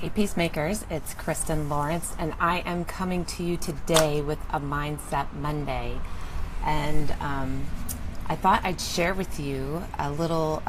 Hey Peacemakers, it's Kristen Lawrence, and I am coming to you today with a Mindset Monday. And I thought I'd share with you a little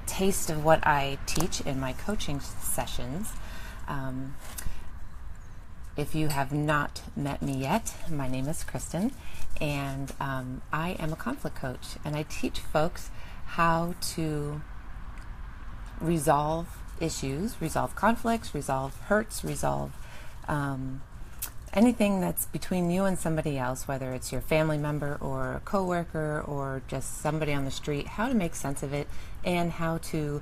taste of what I teach in my coaching sessions. If you have not met me yet, my name is Kristen, and I am a conflict coach, and I teach folks how to resolve issues, resolve conflicts, resolve hurts, resolve anything that's between you and somebody else, whether it's your family member or a coworker or just somebody on the street, how to make sense of it and how to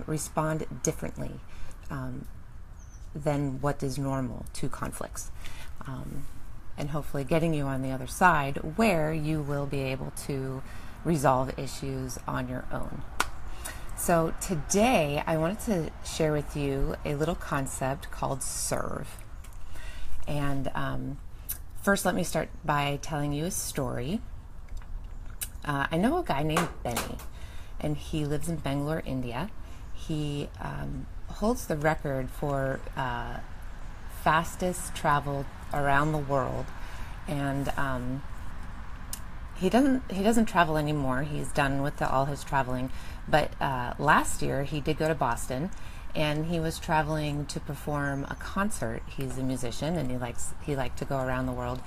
respond differently than what is normal to conflicts. And hopefully getting you on the other side where you will be able to resolve issues on your own. So today I wanted to share with you a little concept called serve. And first let me start by telling you a story. I know a guy named Benny, and he lives in Bangalore, India. He holds the record for fastest travel around the world, and he doesn't travel anymore. He's done with all his traveling. But last year he did go to Boston, and he was traveling to perform a concert. He's a musician, and he liked to go around the world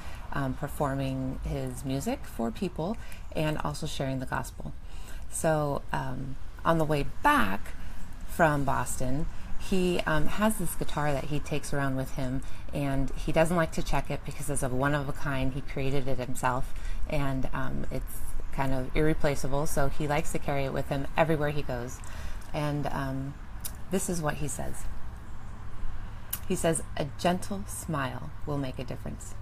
performing his music for people and also sharing the gospel. So on the way back from Boston, he has this guitar that he takes around with him, and he doesn't like to check it because it's a one-of-a-kind. He created it himself, and it's kind of irreplaceable, so he likes to carry it with him everywhere he goes. And this is what he says. He says, a gentle smile will make a difference.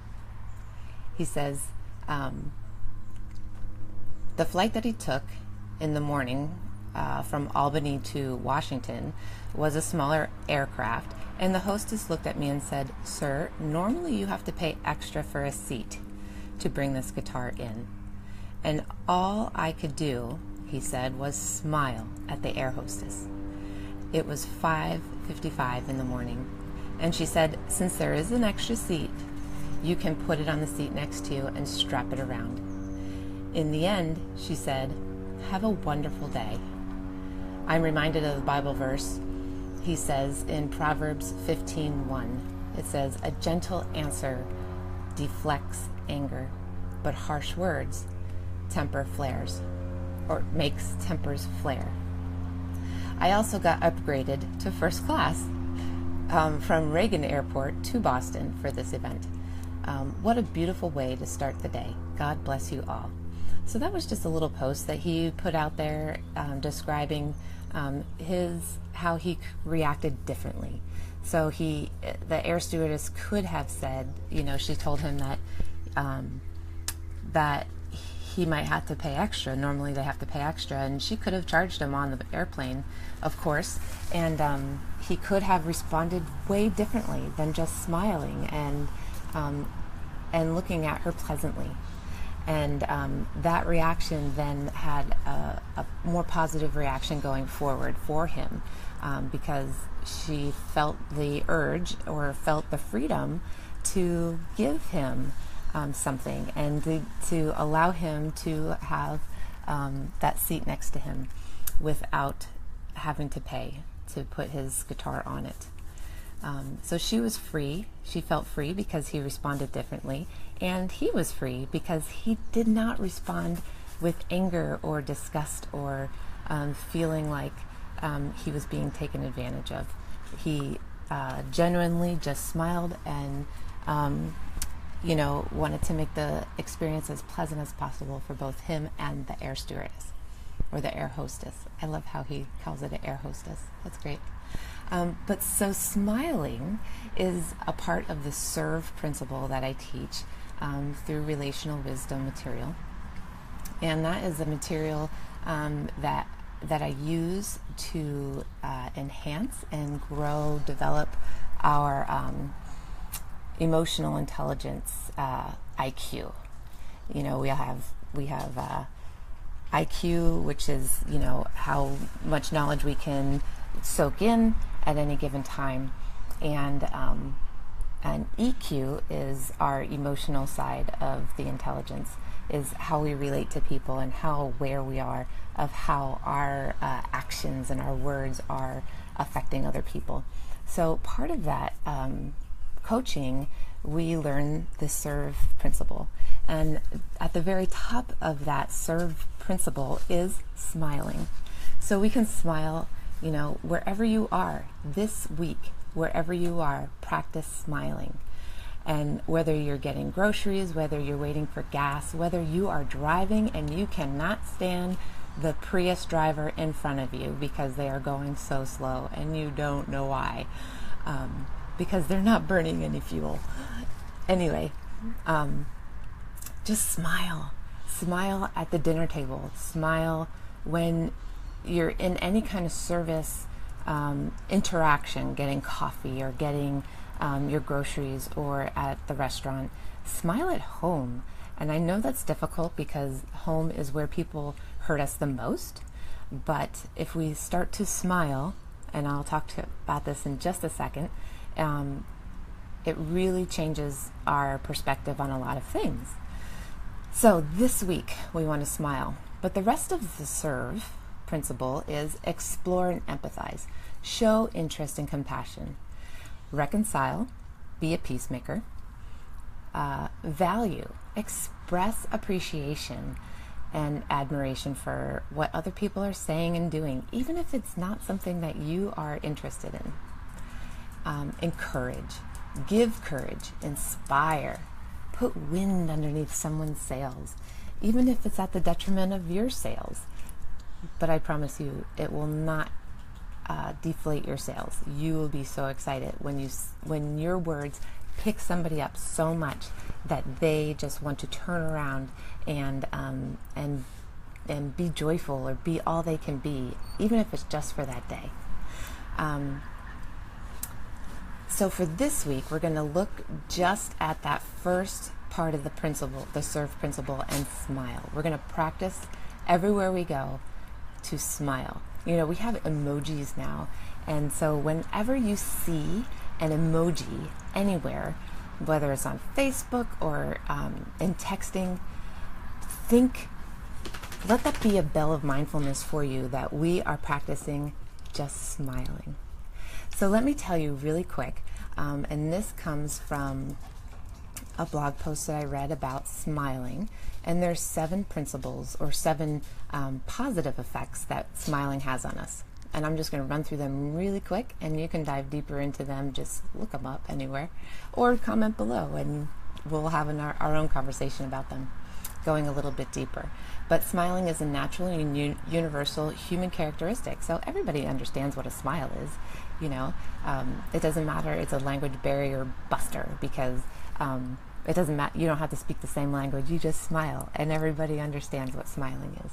He says, the flight that he took in the morning from Albany to Washington was a smaller aircraft, and the hostess looked at me and said, "Sir, normally you have to pay extra for a seat to bring this guitar in." And all I could do, he said, was smile at the air hostess. It was 5:55 in the morning, and she said, "Since there is an extra seat, you can put it on the seat next to you and strap it around." In the end, she said, "Have a wonderful day." I'm reminded of the Bible verse. He says in Proverbs 15:1, it says, "A gentle answer deflects anger, but harsh words temper flares," or makes tempers flare. I also got upgraded to first class from Reagan Airport to Boston for this event. What a beautiful way to start the day. God bless you all. So that was just a little post that he put out there describing how he reacted differently. So the air stewardess could have said, she told him that he might have to pay extra. Normally they have to pay extra, and she could have charged him on the airplane, of course, and he could have responded way differently than just smiling and looking at her pleasantly. And that reaction then had a more positive reaction going forward for him, because she felt the urge or felt the freedom to give him something and to allow him to have that seat next to him without having to pay to put his guitar on it. So she was free. She felt free because he responded differently, and he was free because he did not respond with anger or disgust or feeling like he was being taken advantage of. He genuinely just smiled and wanted to make the experience as pleasant as possible for both him and the air stewardess or the air hostess. I love how he calls it an air hostess. That's great. But so smiling is a part of the serve principle that I teach through relational wisdom material. And that is a material that I use to enhance and grow, develop our emotional intelligence IQ. We have IQ, which is how much knowledge we can soak in, at any given time. And EQ is our emotional side of the intelligence, is how we relate to people and how aware we are of how our actions and our words are affecting other people. So part of that coaching, we learn the SERVE principle. And at the very top of that SERVE principle is smiling. So we can smile, wherever you are this week. Wherever you are, practice smiling. And whether you're getting groceries, whether you're waiting for gas, whether you are driving and you cannot stand the Prius driver in front of you because they are going so slow and you don't know why, because they're not burning any fuel. Anyway, just smile. Smile at the dinner table. Smile when you're in any kind of service interaction, getting coffee or getting your groceries, or at the restaurant. Smile at home. And I know that's difficult because home is where people hurt us the most. But if we start to smile, and I'll talk about this in just a second, it really changes our perspective on a lot of things. So this week we want to smile. But the rest of the SERVE principle is explore and empathize, show interest and compassion, reconcile, be a peacemaker, value, express appreciation and admiration for what other people are saying and doing, even if it's not something that you are interested in. Encourage, give courage, inspire, put wind underneath someone's sails, even if it's at the detriment of your sails. But I promise you, it will not deflate your sails. You will be so excited when your words pick somebody up so much that they just want to turn around and be joyful or be all they can be, even if it's just for that day. So for this week, we're going to look just at that first part of the principle, the SERVE principle, and smile. We're going to practice everywhere we go to smile. We have emojis now, and so whenever you see an emoji anywhere, whether it's on Facebook or in texting, let that be a bell of mindfulness for you that we are practicing just smiling. So let me tell you really quick, and this comes from a blog post that I read about smiling, and there's 7 principles or 7 positive effects that smiling has on us. And I'm just going to run through them really quick, and you can dive deeper into them. Just look them up anywhere or comment below, and we'll have our own conversation about them, going a little bit deeper. But smiling is a natural and universal human characteristic, so everybody understands what a smile is. It doesn't matter, it's a language barrier buster, because it doesn't matter, you don't have to speak the same language, you just smile, and everybody understands what smiling is.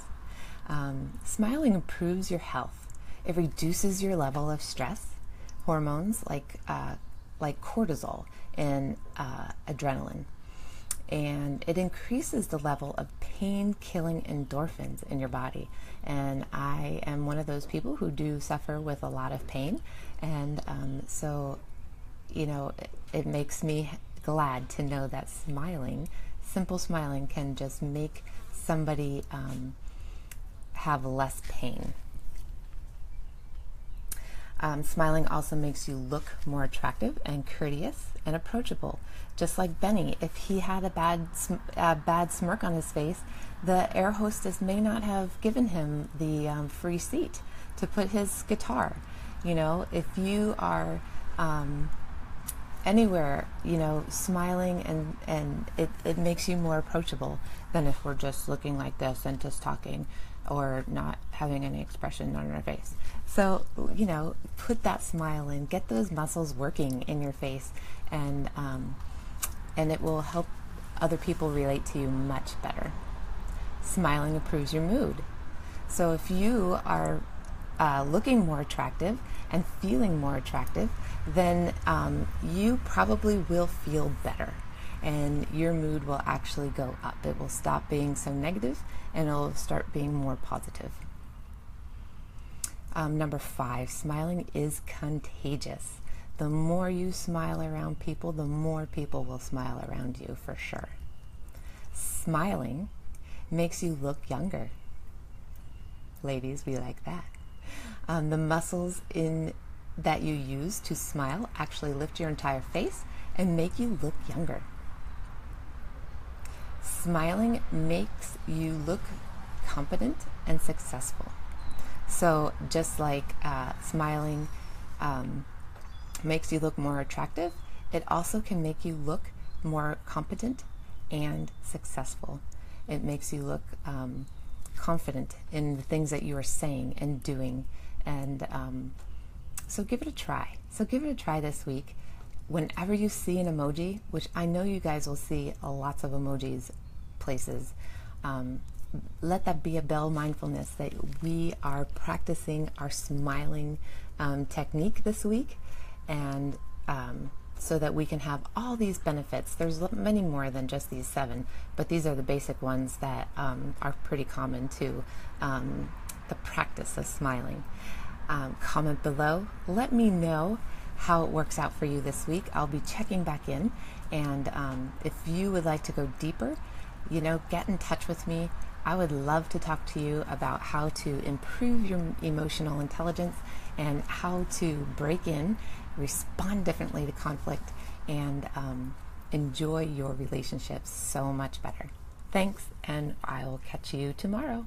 Smiling improves your health. It reduces your level of stress hormones like cortisol and adrenaline, and it increases the level of pain-killing endorphins in your body. And I am one of those people who do suffer with a lot of pain, and so it makes me glad to know that simple smiling can just make somebody have less pain. Smiling also makes you look more attractive and courteous and approachable. Just like Benny, if he had a bad smirk on his face, the air hostess may not have given him the free seat to put his guitar. If you are anywhere, smiling, and it makes you more approachable than if we're just looking like this and just talking or not having any expression on our face. So, put that smile in, get those muscles working in your face, and it will help other people relate to you much better. Smiling improves your mood. So if you are looking more attractive and feeling more attractive, then you probably will feel better, and your mood will actually go up. It will stop being so negative, and it'll start being more positive. Number 5, smiling is contagious. The more you smile around people, the more people will smile around you for sure. Smiling makes you look younger. Ladies, we like that. The muscles that you use to smile actually lift your entire face and make you look younger. Smiling makes you look competent and successful. So just like smiling makes you look more attractive, it also can make you look more competent and successful. It makes you look confident in the things that you are saying and doing. And so give it a try. So give it a try this week. Whenever you see an emoji, which I know you guys will see lots of emojis places, let that be a bell mindfulness that we are practicing our smiling technique this week, and so that we can have all these benefits. There's many more than just these 7, but these are the basic ones that are pretty common to the practice of smiling. Comment below. Let me know how it works out for you this week. I'll be checking back in, and if you would like to go deeper, get in touch with me. I would love to talk to you about how to improve your emotional intelligence and how to break in, respond differently to conflict, and enjoy your relationships so much better. Thanks, and I will catch you tomorrow.